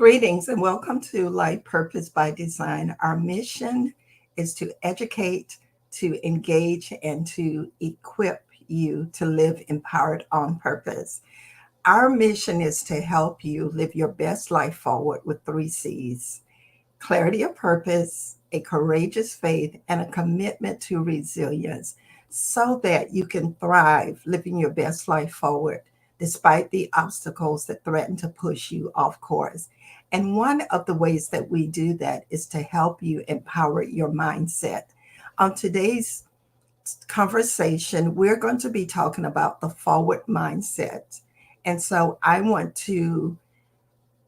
Greetings and welcome to Life Purpose by Design. Our mission is to educate, to engage, and to equip you to live empowered on purpose. Our mission is to help you live your best life forward with three C's: clarity of purpose, a courageous faith, and a commitment to resilience so that you can thrive living your best life forward despite the obstacles that threaten to push you off course. And one of the ways that we do that is to help you empower your mindset. On today's conversation, we're going to be talking about the forward mindset. And so I want to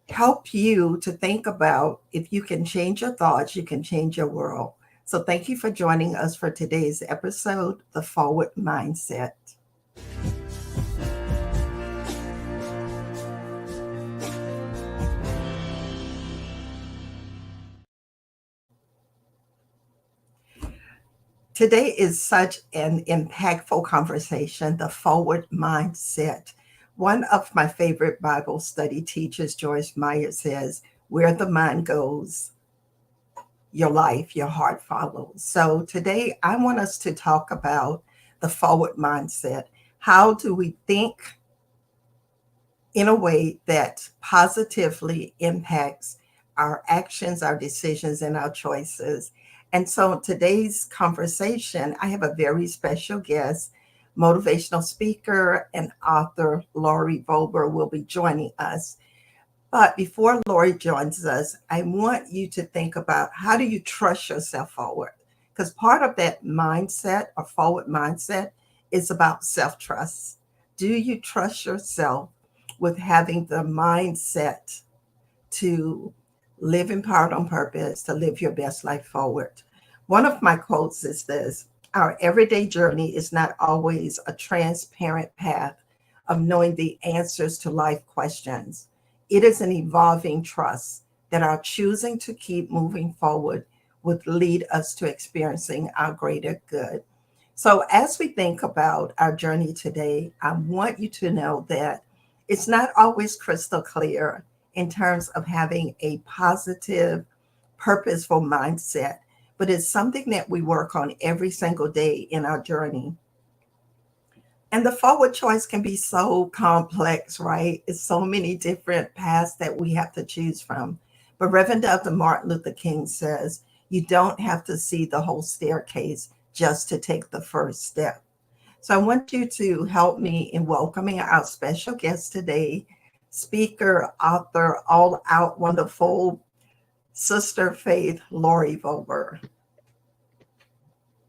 help you to think about if you can change your thoughts, you can change your world. So thank you for joining us for today's episode, The Forward Mindset. Today is such an impactful conversation, the forward mindset. One of my favorite Bible study teachers, Joyce Meyer, says, "Where the mind goes, your life, your heart follows." So today I want us to talk about the forward mindset. How do we think in a way that positively impacts our actions, our decisions, and our choices? And so today's conversation, I have a very special guest, motivational speaker and author Lori Vober will be joining us. But before Lori joins us, I want you to think about how do you trust yourself forward? Because part of that mindset or forward mindset is about self trust. Do you trust yourself with having the mindset to live empowered on purpose, to live your best life forward? One of my quotes is this: our everyday journey is not always a transparent path of knowing the answers to life questions. It is an evolving trust that our choosing to keep moving forward would lead us to experiencing our greater good. So, as we think about our journey today, I want you to know that it's not always crystal clear in terms of having a positive, purposeful mindset, but it's something that we work on every single day in our journey. And the forward choice can be so complex, right? It's so many different paths that we have to choose from. But Reverend Dr. Martin Luther King says, you don't have to see the whole staircase just to take the first step. So I want you to help me in welcoming our special guest today, speaker, author, all out wonderful sister faith, Lori Vober.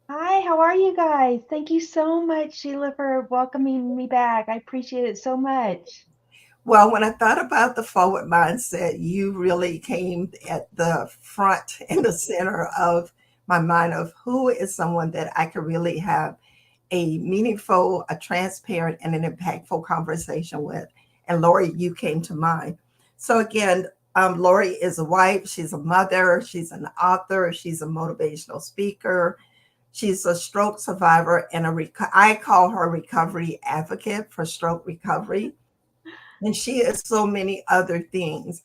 Hi, how are you guys? Thank you so much, Sheila, for welcoming me back. I appreciate it so much. Well, when I thought about the forward mindset, you really came at the front and the center of my mind of who is someone that I could really have a meaningful, a transparent, and an impactful conversation with. And Lori, you came to mind. So again, Lori is a wife, she's a mother, she's an author, she's a motivational speaker, she's a stroke survivor, and I call her a recovery advocate for stroke recovery, and she is so many other things.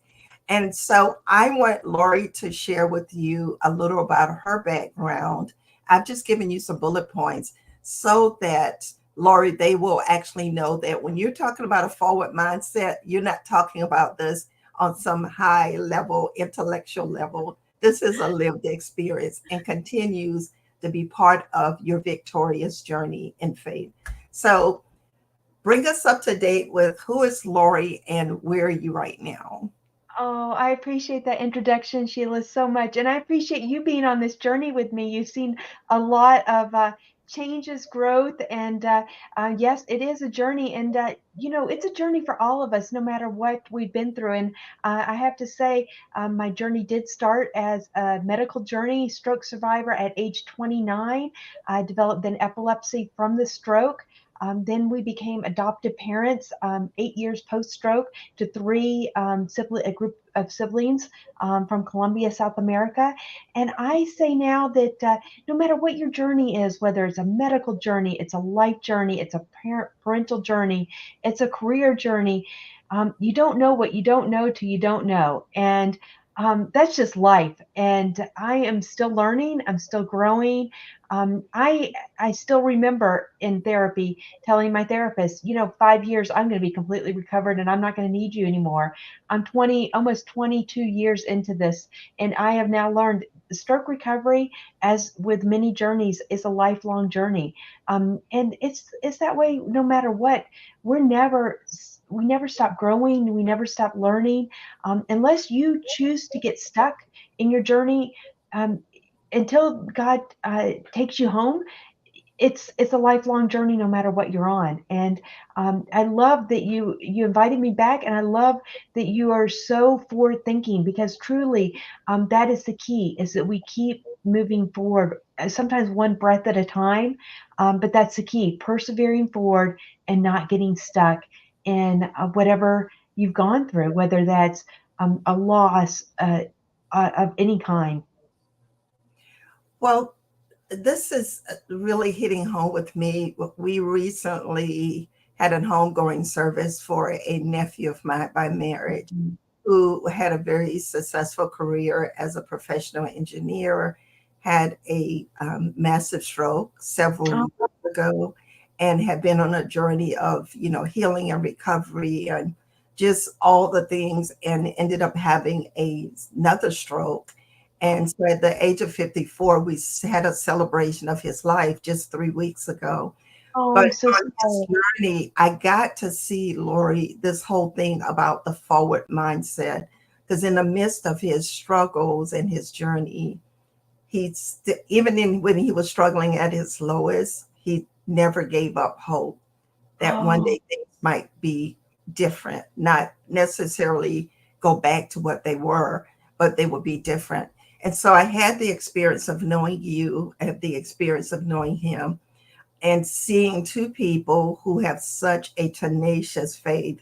And so I want Lori to share with you a little about her background. I've just given you some bullet points so that Lori, they will actually know that when you're talking about a forward mindset, you're not talking about this on some high level, intellectual level. This is a lived experience and continues to be part of your victorious journey in faith. So bring us up to date with who is Lori and where are you right now? Oh, I appreciate that introduction, Sheila, so much. And I appreciate you being on this journey with me. You've seen a lot of changes, growth, and yes, it is a journey. And, it's a journey for all of us, no matter what we've been through. And I have to say, my journey did start as a medical journey, stroke survivor at age 29. I developed an epilepsy from the stroke. Then we became adoptive parents 8 years post-stroke to three a group of siblings from Colombia, South America. And I say now that no matter what your journey is, whether it's a medical journey, it's a life journey, it's a parental journey, it's a career journey, you don't know what you don't know till you don't know. And that's just life. And I am still learning. I'm still growing. I still remember in therapy telling my therapist, 5 years, I'm going to be completely recovered and I'm not going to need you anymore. I'm 20, almost 22 years into this, and I have now learned stroke recovery, as with many journeys, is a lifelong journey. And it's that way no matter what. We never stop growing. We never stop learning, unless you choose to get stuck in your journey um, until God takes you home. It's a lifelong journey no matter what you're on. And I love that you invited me back, and I love that you are so forward thinking, because truly that is the key, is that we keep moving forward, sometimes one breath at a time. But that's the key, persevering forward and not getting stuck in whatever you've gone through, whether that's a loss of any kind. Well, this is really hitting home with me. We recently had a homegoing service for a nephew of mine by marriage Mhm. who had a very successful career as a professional engineer, had a massive stroke several Oh, years ago, and had been on a journey of, healing and recovery and just all the things, and ended up having another stroke. And so at the age of 54, we had a celebration of his life just 3 weeks ago. oh, But I'm so on this sorry. journey, I got to see, Lori, this whole thing about the forward mindset. Because in the midst of his struggles and his journey, when he was struggling at his lowest, he never gave up hope that one Oh. day things might be different, not necessarily go back to what they were, but they would be different. And so I had the experience of knowing you, I had the experience of knowing him, and seeing two people who have such a tenacious faith.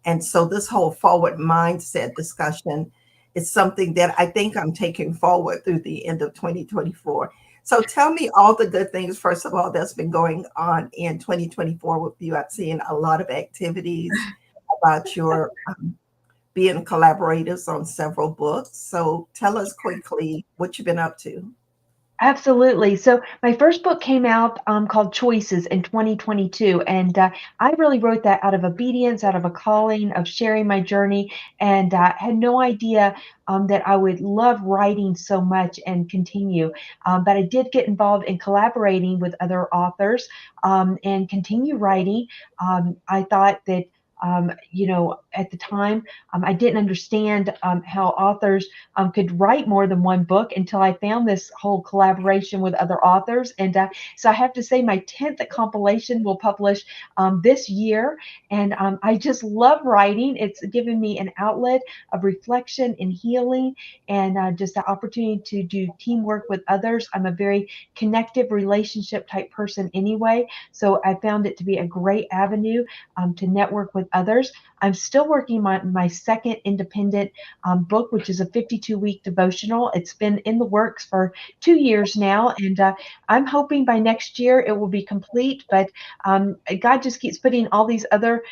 And so this whole forward mindset discussion is something that I think I'm taking forward through the end of 2024. So tell me all the good things, first of all, that's been going on in 2024 with you. I've seen a lot of activities about your being collaborators on several books. So tell us quickly what you've been up to. Absolutely. So my first book came out called Choices in 2022, and I really wrote that out of obedience, out of a calling of sharing my journey, and had no idea that I would love writing so much and continue. But I did get involved in collaborating with other authors and continue writing. I thought that. At the time, I didn't understand how authors could write more than one book until I found this whole collaboration with other authors. And so I have to say, my 10th compilation will publish this year. And I just love writing. It's given me an outlet of reflection and healing, and just the opportunity to do teamwork with others. I'm a very connective relationship type person anyway. So I found it to be a great avenue to network with others. I'm still working on my second independent book, which is a 52-week devotional. It's been in the works for 2 years now, and I'm hoping by next year it will be complete. But God just keeps putting all these other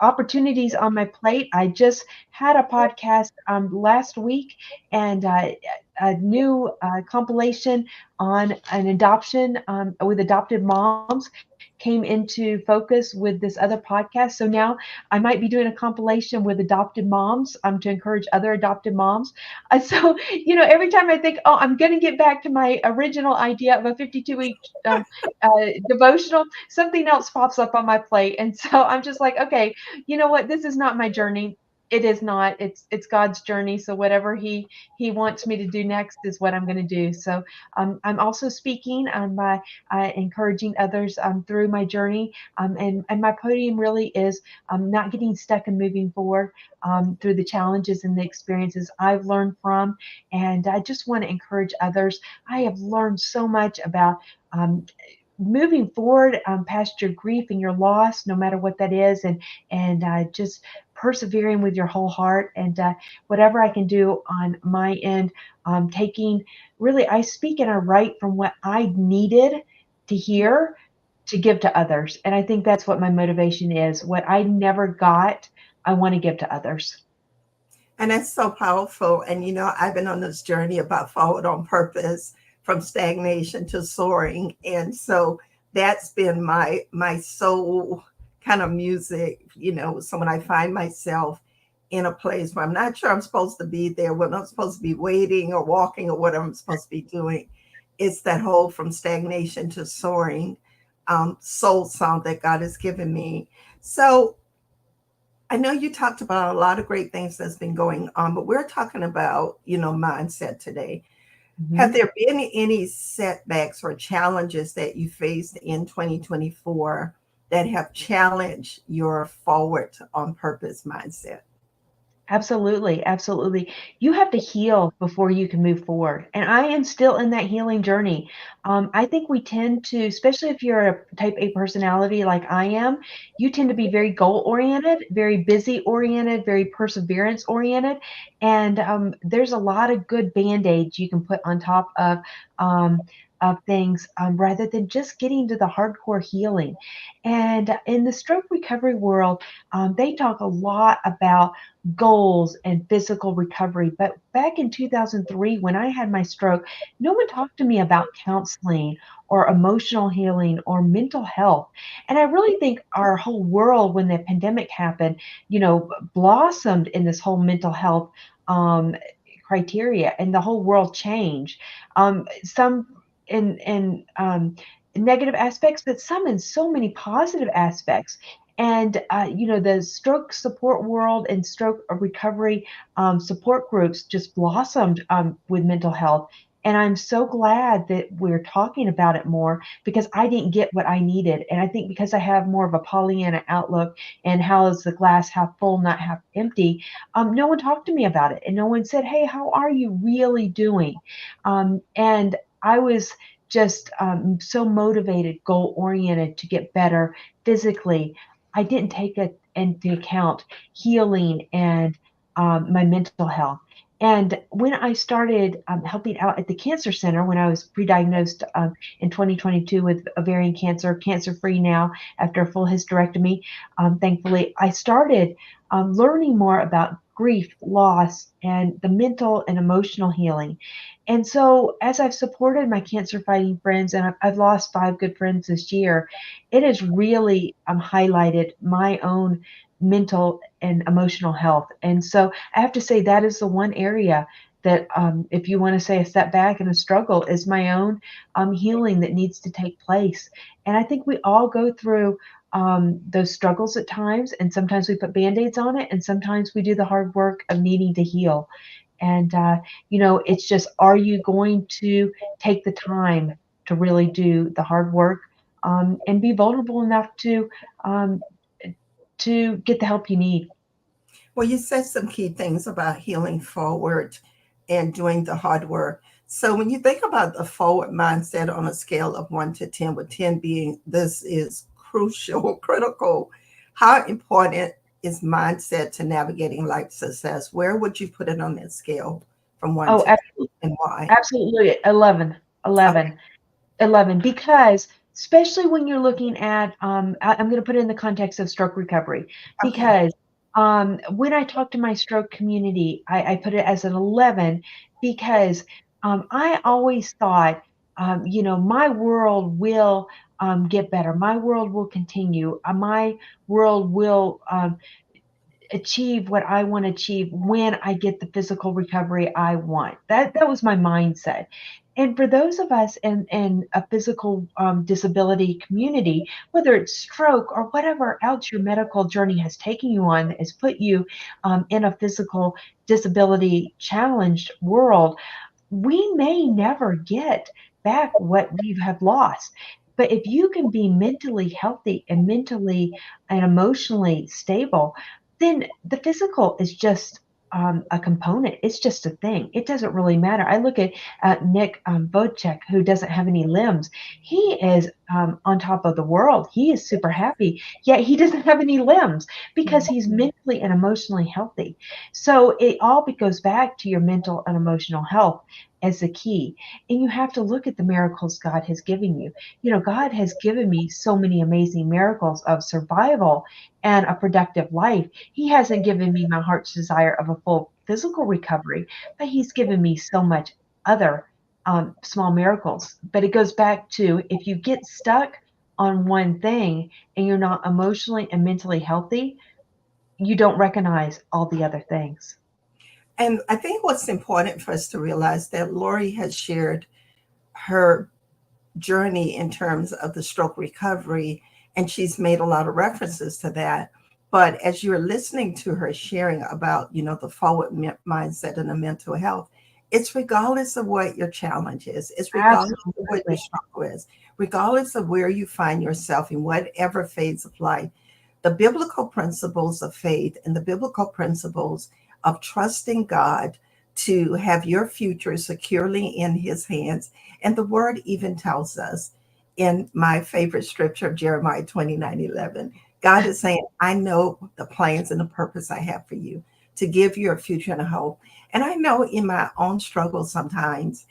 opportunities on my plate. I just had a podcast last week, and a new compilation on an adoption with adopted moms came into focus with this other podcast. So now I might be doing a compilation with adopted moms to encourage other adopted moms. So, every time I think, oh, I'm going to get back to my original idea of a 52-week devotional, something else pops up on my plate. And so I'm just like, okay, you know what? This is not my journey. It is not. It's God's journey. So whatever He wants me to do next is what I'm going to do. So I'm also speaking by encouraging others through my journey. And my podium really is not getting stuck and moving forward through the challenges and the experiences I've learned from. And I just want to encourage others. I have learned so much about. Um, moving forward past your grief and your loss, no matter what that is, and just persevering with your whole heart, and whatever I can do on my end, taking really, I speak and I write from what I needed to Yeah. hear to give to others. And I think that's what my motivation is. What I never got, I want to give to others. And that's so powerful. And, I've been on this journey about forward on purpose from stagnation to soaring. And so that's been my soul kind of music, So when I find myself in a place where I'm not sure I'm supposed to be there, when I'm supposed to be waiting or walking or what I'm supposed to be doing, it's that whole from stagnation to soaring soul song that God has given me. So I know you talked about a lot of great things that's been going on, but we're talking about, mindset today. Have Mhm. there been any setbacks or challenges that you faced in 2024 that have challenged your forward on purpose mindset? Absolutely, absolutely. You have to heal before you can move forward. And I am still in that healing journey. I think we tend to, especially if you're a type A personality like I am, you tend to be very goal oriented, very busy oriented, very perseverance oriented. And there's a lot of good band aids you can put on top um, of things rather than just getting to the hardcore healing. And in the stroke recovery world, they talk a lot about goals and physical recovery. But back in 2003, when I had my stroke, no one talked to me about counseling or emotional healing or mental health. And I really think our whole world, when the pandemic happened, blossomed in this whole mental health um, criteria, and the whole world changed. Some in negative aspects, but some in so many positive aspects. And the stroke support world and stroke recovery support groups just blossomed with mental health. And I'm so glad that we're talking about it more, because I didn't get what I needed. And I think because I have more of a Pollyanna outlook, and how is the glass half full, not half empty, no one talked to me about it. And no one said, hey, how are you really doing? And I was just so motivated, goal oriented to get better physically. I didn't take it into account healing and my mental health. And when I started helping out at the cancer center, when I was pre-diagnosed in 2022 with ovarian cancer, cancer-free now after a full hysterectomy, thankfully, I started learning more about grief, loss, and the mental and emotional healing. And so, as I've supported my cancer fighting friends, and I've lost 5 good friends this year, it has really highlighted my own mental and emotional health. And so I have to say that is the one area that, if you want to say a setback and a struggle, is my own healing that needs to take place. And I think we all go through those struggles at times, and sometimes we put band-aids on it, and sometimes we do the hard work of needing to heal. And it's just, are you going to take the time to really do the hard work, and be vulnerable enough um, to get the help you need? Well, you said some key things about healing forward and doing the hard work. So when you think about the forward mindset on a scale of 1 to 10, with 10 being this is crucial, critical, how important is mindset to navigating life success? Where would you put it on that scale from one Oh, to 10 and why? absolutely. 11, Okay. 11. 11, because especially when you're looking at, I'm going to put it in the context of stroke recovery, Okay. because when I talk to my stroke community, I put it as an 11, because I always thought, my world will get better. My world will continue. My world will achieve what I want to achieve when I get the physical recovery I want. That was my mindset. And for those of us in a physical disability community, whether it's stroke or whatever else your medical journey has taken you on, that has put you in a physical disability challenged world, we may never get back what we have lost. But if you can be mentally healthy and mentally and emotionally stable, then the physical is just a component. It's just a thing. It doesn't really matter. I look at Nick Vocek, who doesn't have any limbs. He is on top of the world. He is super happy, yet he doesn't have any limbs because he's mentally and emotionally healthy. So it all goes back to your mental and emotional health as the key. And you have to look at the miracles God has given you. You know, God has given me so many amazing miracles of survival and a productive life. He hasn't given me my heart's desire of a full physical recovery, but He's given me so much other small miracles. But it goes back to if you get stuck on one thing and you're not emotionally and mentally healthy, you don't recognize all the other things. And I think what's important for us to realize that Lori has shared her journey in terms of the stroke recovery, and she's made a lot of references to that. But as you're listening to her sharing about, the forward mindset and the mental health, it's regardless of what your challenge is, it's regardless of what your Absolutely. struggle is, regardless of where you find yourself in whatever phase of life, the biblical principles of faith and the biblical principles of trusting God to have your future securely in his hands. And the word even tells us in my favorite scripture of Jeremiah 29:11, God is saying, I know the plans and the purpose I have for you to give you a future and a hope. And I know in my own struggle sometimes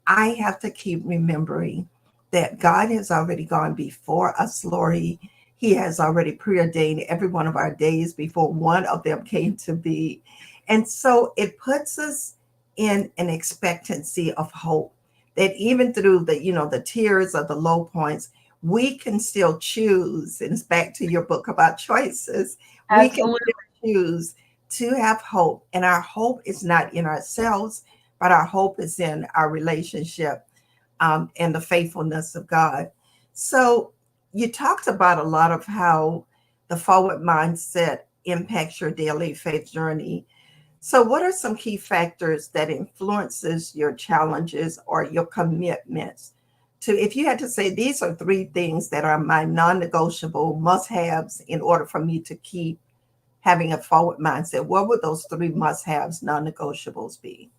I have to keep remembering that God has already gone before us, Lori. He has already preordained every one of our days before one of them came to be. And so it puts us in an expectancy of hope that even through the tears of the low points, we can still choose. And it's back to your book about choices. We can Absolutely. still choose to have hope. And our hope is not in ourselves, but our hope is in our relationship and the faithfulness of God. So you talked about a lot of how the forward mindset impacts your daily faith journey. So what are some key factors that influences your challenges or your commitments to, if you had to say these are three things that are my non-negotiable must-haves in order for me to keep having a forward mindset, what would those three must-haves, non-negotiables be?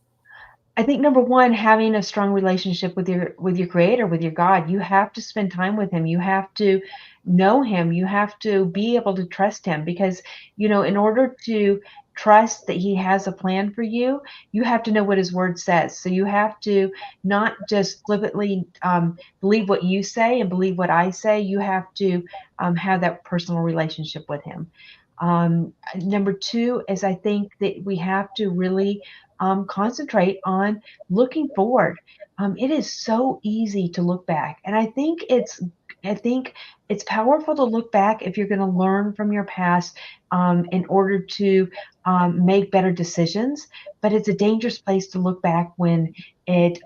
I think number one, having a strong relationship with your creator, with your God. You have to spend time with him. You have to know him. You have to be able to trust him because, in order to trust that he has a plan for you, you have to know what his word says. So you have to not just flippantly believe what you say and believe what I say. You have to have that personal relationship with him. Number two is I think that we have to really concentrate on looking forward. It is so easy to look back, and I think it's powerful to look back if you're going to learn from your past in order to make better decisions. But it's a dangerous place to look back when it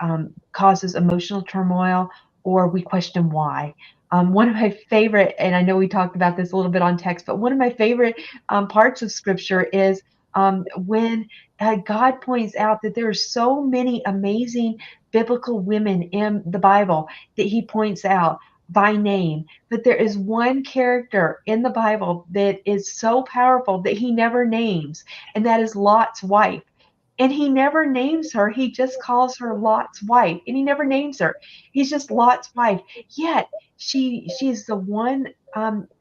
causes emotional turmoil or we question why. One of my favorite, and I know we talked about this a little bit on text, but one of my favorite parts of scripture is when God points out that there are so many amazing biblical women in the Bible that he points out by name. But there is one character in the Bible that is so powerful that he never names, and that is Lot's wife. And he never names her. He just calls her Lot's wife, and he never names her. He's just Lot's wife. Yet she's the one.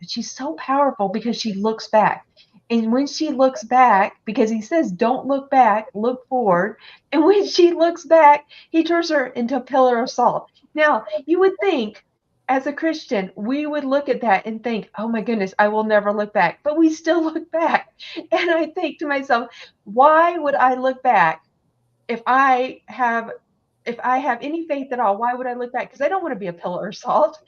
She's so powerful because she looks back. And when she looks back, because he says, don't look back, look forward. And when she looks back, he turns her into a pillar of salt. Now, you would think, as a Christian, we would look at that and think, oh my goodness, I will never look back. But we still look back. And I think to myself, why would I look back if I have any faith at all? Why would I look back? Because I don't want to be a pillar of salt.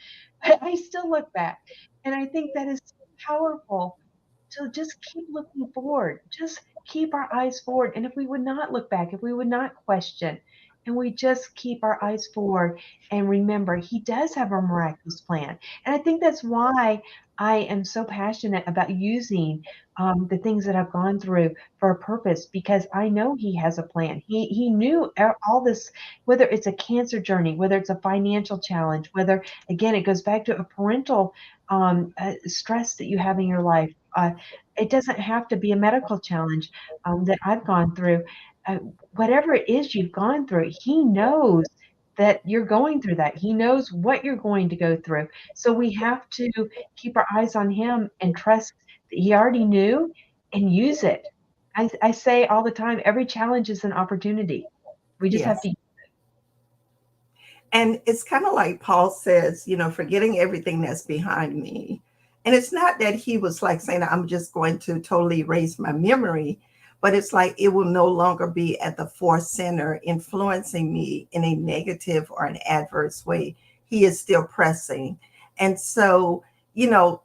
But I still look back. And I think that is so powerful. So just keep looking forward. Just keep our eyes forward. And if we would not look back, if we would not question, and we just keep our eyes forward and remember, He does have a miraculous plan. And I think that's why I am so passionate about using the things that I've gone through for a purpose because I know He has a plan. He knew all this, whether it's a cancer journey, whether it's a financial challenge, whether, again, it goes back to a parental stress that you have in your life. It doesn't have to be a medical challenge that I've gone through. Uh, Whatever it is you've gone through, He knows that you're going through that. He knows what you're going to go through. So we have to keep our eyes on him and trust that he already knew and use it. I say all the time, every challenge is an opportunity. We just have Yes. to. And it's kind of like Paul says, forgetting everything that's behind me. And it's not that he was like saying, I'm just going to totally erase my memory, but it's like it will no longer be at the forcenter influencing me in a negative or an adverse way. He is still pressing. And so, you know,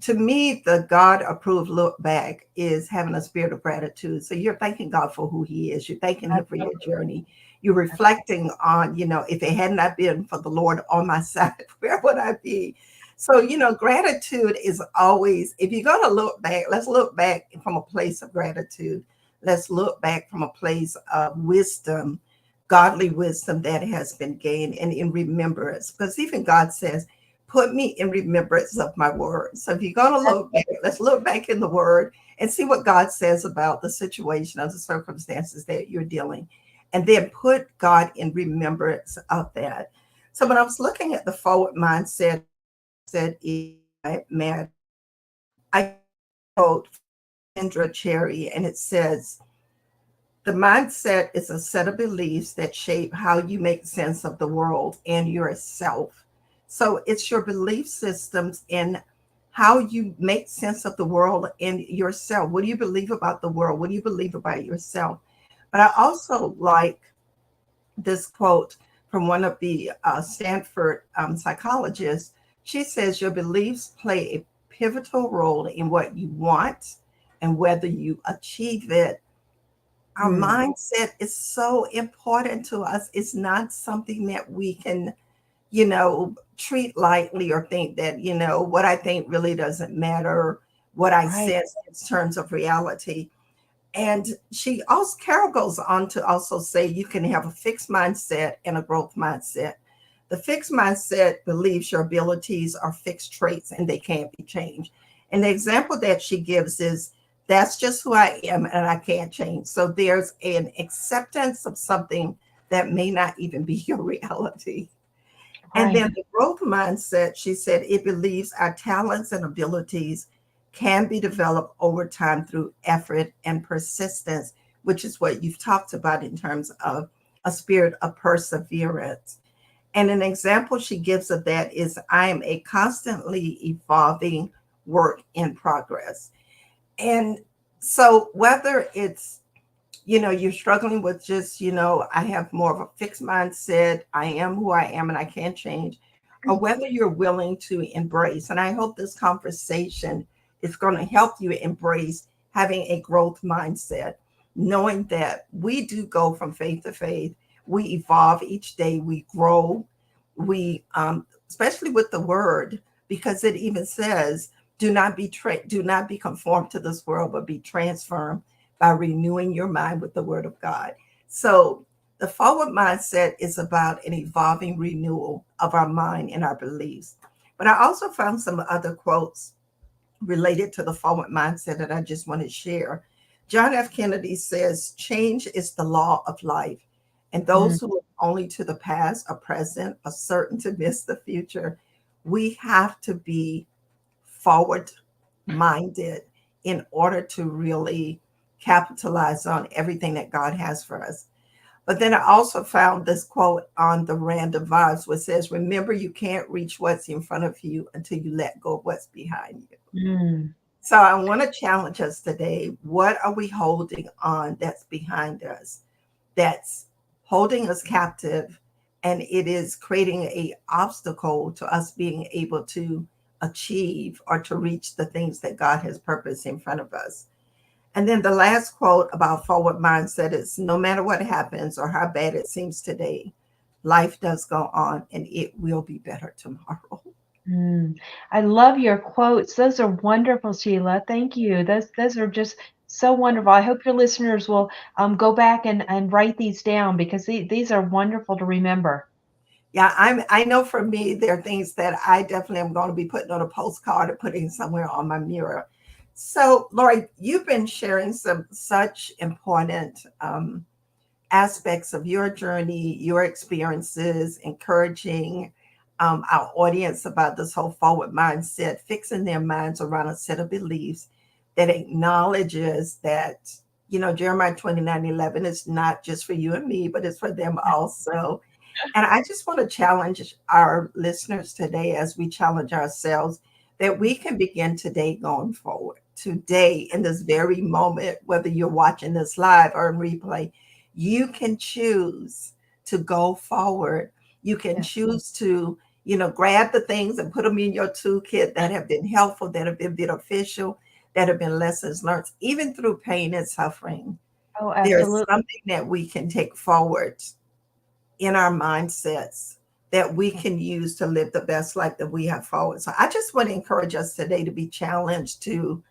to me, the God approved look back is having a spirit of gratitude. So you're thanking God for who He is. You're thanking Him for your journey. You're reflecting on, if it had not been for the Lord on my side, where would I be? So, gratitude is always, if you're going to look back, let's look back from a place of gratitude. Let's look back from a place of wisdom, godly wisdom that has been gained and in remembrance. Because even God says, put me in remembrance of my word. So if you're going to look back, let's look back in the word and see what God says about the situation or the circumstances that you're dealing, and then put God in remembrance of that. So when I was looking at the forward mindset, said, man, I quote Indra Cherry, and it says, the mindset is a set of beliefs that shape how you make sense of the world and yourself. So it's your belief systems in how you make sense of the world and yourself. What do you believe about the world? What do you believe about yourself? But I also like this quote from one of the Stanford psychologists. She says, your beliefs play a pivotal role in what you want and whether you achieve it. Our Mm, mindset is so important to us. It's not something that we can, treat lightly or think that, what I think really doesn't matter, what I right, sense in terms of reality. And she also, Carol goes on to also say you can have a fixed mindset and a growth mindset. The fixed mindset believes your abilities are fixed traits and they can't be changed. And the example that she gives is that's just who I am and I can't change. So there's an acceptance of something that may not even be your reality. And right, then the growth mindset, she said, it believes our talents and abilities can be developed over time through effort and persistence, which is what you've talked about in terms of a spirit of perseverance. And an example she gives of that is I am a constantly evolving work in progress. And so whether it's you're struggling with just, I have more of a fixed mindset, I am who I am and I can't change, or whether you're willing to embrace. And I hope this conversation is going to help you embrace having a growth mindset, knowing that we do go from faith to faith. We evolve each day, we grow, especially with the word, because it even says, do not be conformed to this world, but be transformed by renewing your mind with the word of God. So the forward mindset is about an evolving renewal of our mind and our beliefs. But I also found some other quotes related to the forward mindset that I just want to share. John F. Kennedy says, change is the law of life. And mm, those who look only to the past or present are certain to miss the future. We have to be forward minded in order to really capitalize on everything that God has for us. But then I also found this quote on the Random Vibes, which says, remember, you can't reach what's in front of you until you let go of what's behind you. mm, So I want to challenge us today. What are we holding on that's behind us, that's holding us captive, and it is creating a obstacle to us being able to achieve or to reach the things that God has purposed in front of us? And then the last quote about forward mindset is, no matter what happens or how bad it seems today, life does go on and it will be better tomorrow. mm. I love your quotes. Those are wonderful, Sheila. Thank you. Those are just so wonderful. I hope your listeners will go back and write these down because these are wonderful to remember. Yeah, I know for me, there are things that I definitely am going to be putting on a postcard or putting somewhere on my mirror. So, Lori, you've been sharing some such important aspects of your journey, your experiences, encouraging our audience about this whole forward mindset, fixing their minds around a set of beliefs that acknowledges that, Jeremiah 29:11 is not just for you and me, but it's for them also. And I just want to challenge our listeners today as we challenge ourselves that we can begin today going forward. Today, in this very moment, whether you're watching this live or in replay, you can choose to go forward. You can Yes. choose to, grab the things and put them in your toolkit that have been helpful, that have been beneficial, that have been lessons learned, even through pain and suffering. Oh, There's absolutely. something that we can take forward in our mindsets that we can use to live the best life that we have forward. So I just want to encourage us today to be challenged to,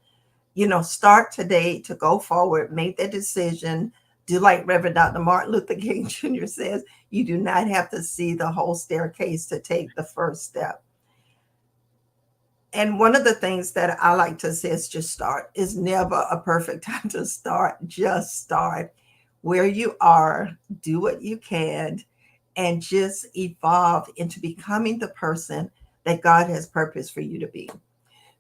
start today to go forward, make the decision. Do like Reverend Dr. Martin Luther King Jr. says, you do not have to see the whole staircase to take the first step. And one of the things that I like to say is just start. Is never a perfect time to start. Just start where you are, do what you can, and just evolve into becoming the person that God has purpose for you to be.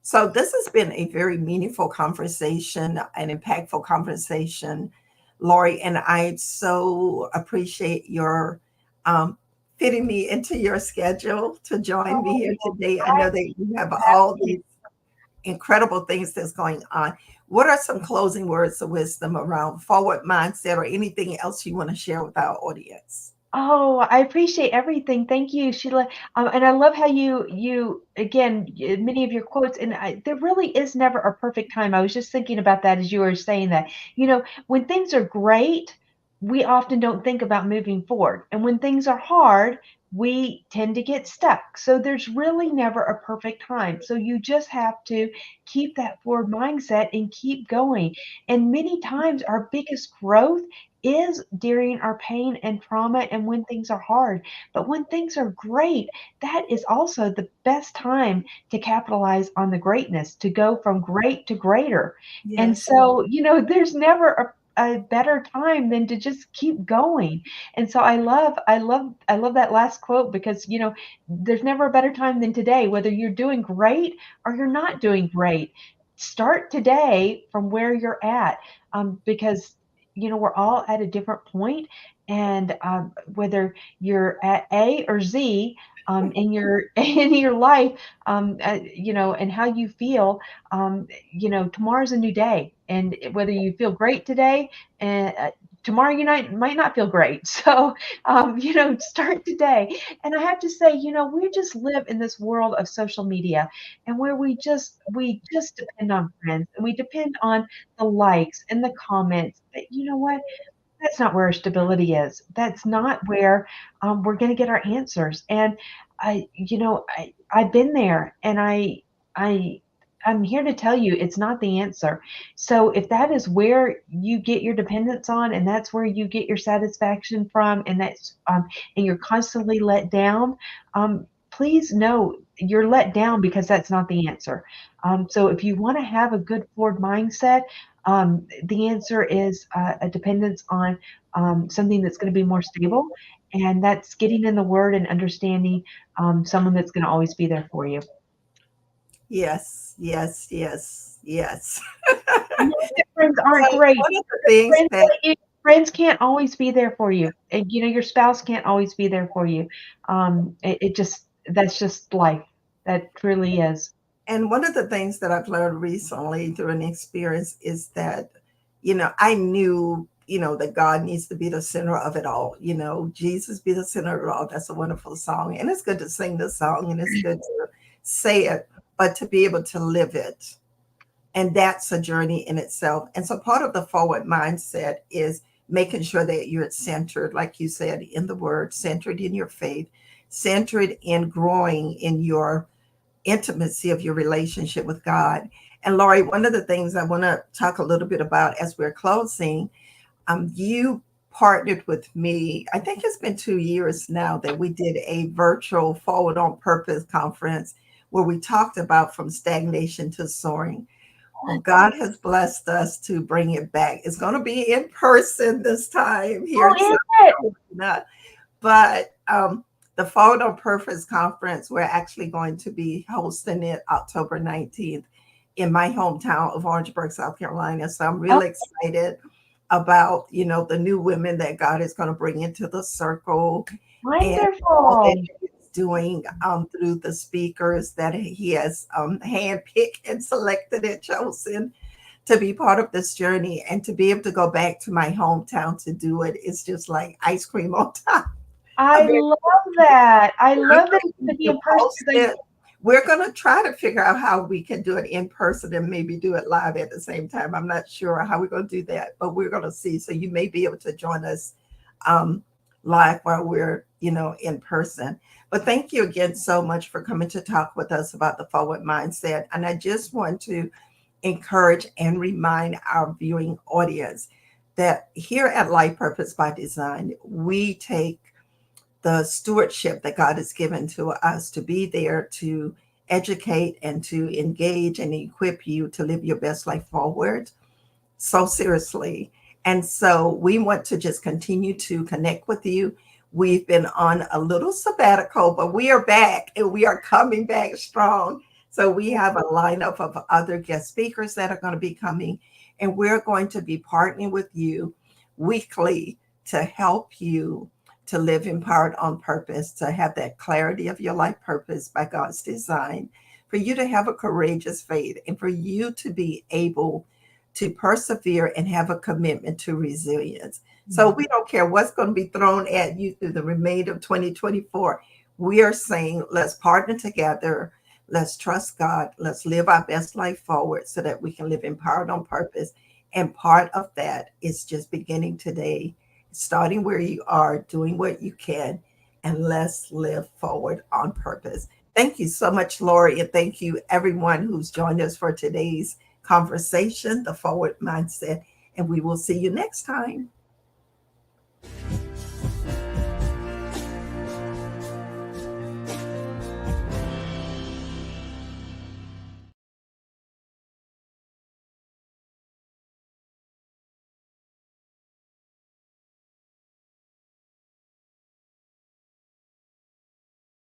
So this has been a very meaningful conversation, an impactful conversation, Lori, and I so appreciate your um, fitting me into your schedule to join me here Oh, today. I I know that you have all have. these incredible things that's going on. What are some closing words of wisdom around forward mindset or anything else you want to share with our audience? Oh, I appreciate everything. Thank you, Sheila. And I love how you again many of your quotes. And there really is never a perfect time. I was just thinking about that as you were saying that. When things are great, we often don't think about moving forward, and when things are hard, we tend to get stuck. So there's really never a perfect time. So you just have to keep that forward mindset and keep going. And many times, our biggest growth is during our pain and trauma and when things are hard. But when things are great, that is also the best time to capitalize on the greatness, to go from great to greater. And Yes. so, there's never a better time than to just keep going. And so I love that last quote because, there's never a better time than today, whether you're doing great or you're not doing great. Start today from where you're at, because we're all at a different point, and whether you're at A or Z, in your in your life, and how you feel, tomorrow's a new day, and whether you feel great today, and tomorrow you might not feel great. So, start today. And I have to say, we just live in this world of social media, and where we just depend on friends, and we depend on the likes and the comments. But you know what? That's not where our stability is. That's not where we're going to get our answers. And I've been there, and I I'm here to tell you it's not the answer. So if that is where you get your dependence on, and that's where you get your satisfaction from, and you're constantly let down, please know you're let down because that's not the answer. So if you want to have a good forward mindset, the answer is a dependence on something that's going to be more stable, and that's getting in the Word and understanding someone that's going to always be there for you. Yes, yes, yes, yes. Not that friends So aren't great. one of the things Friends, that, friends can't always be there for you, and your spouse can't always be there for you. It just That's just life. That truly is. and one of the things that I've learned recently through an experience is that, I knew, that God needs to be the center of it all. Jesus be the center of it all. That's a wonderful song. And it's good to sing the song and it's good to say it, but to be able to live it. And that's a journey in itself. And so part of the forward mindset is making sure that you're centered, like you said, in the word, centered in your faith, centered in growing in your intimacy of your relationship with God. And Laurie, one of the things I want to talk a little bit about as we're closing, you partnered with me. I think it's been 2 years now that we did a virtual Forward on Purpose conference where we talked about from stagnation to soaring. Well, God has blessed us to bring it back. It's going to be in person this time here Oh, in is South it? Carolina. But the Forward on Purpose conference, we're actually going to be hosting it October 19th in my hometown of Orangeburg, South Carolina. So I'm Oh, really excited about, the new women that God is going to bring into the circle and all that wonderful. he's doing through the speakers that he has handpicked and selected and chosen to be part of this journey, and to be able to go back to my hometown to do it is just like ice cream on top. I I'm very love that. I I'm love that going it's to gonna keep be you in person because posted. We're going to try to figure out how we can do it in person and maybe do it live at the same time. I'm not sure how we're going to do that, but we're going to see. So you may be able to join us um, live while we're, in person. But thank you again so much for coming to talk with us about the forward mindset. And I just want to encourage and remind our viewing audience that here at Life Purpose by Design, we take the stewardship that God has given to us to be there to educate and to engage and equip you to live your best life forward so seriously. And so we want to just continue to connect with you. We've been on a little sabbatical, but we are back and we are coming back strong. So we have a lineup of other guest speakers that are going to be coming, and we're going to be partnering with you weekly to help you to live empowered on purpose, to have that clarity of your life purpose by God's design, for you to have a courageous faith, and for you to be able to persevere and have a commitment to resilience. So we don't care what's going to be thrown at you through the remainder of 2024. We are saying, let's partner together. Let's trust God. Let's live our best life forward so that we can live empowered on purpose. And part of that is just beginning today, starting where you are, doing what you can, and let's live forward on purpose. Thank you so much, Lori, and thank you everyone who's joined us for today's conversation, the forward mindset, and we will see you next time.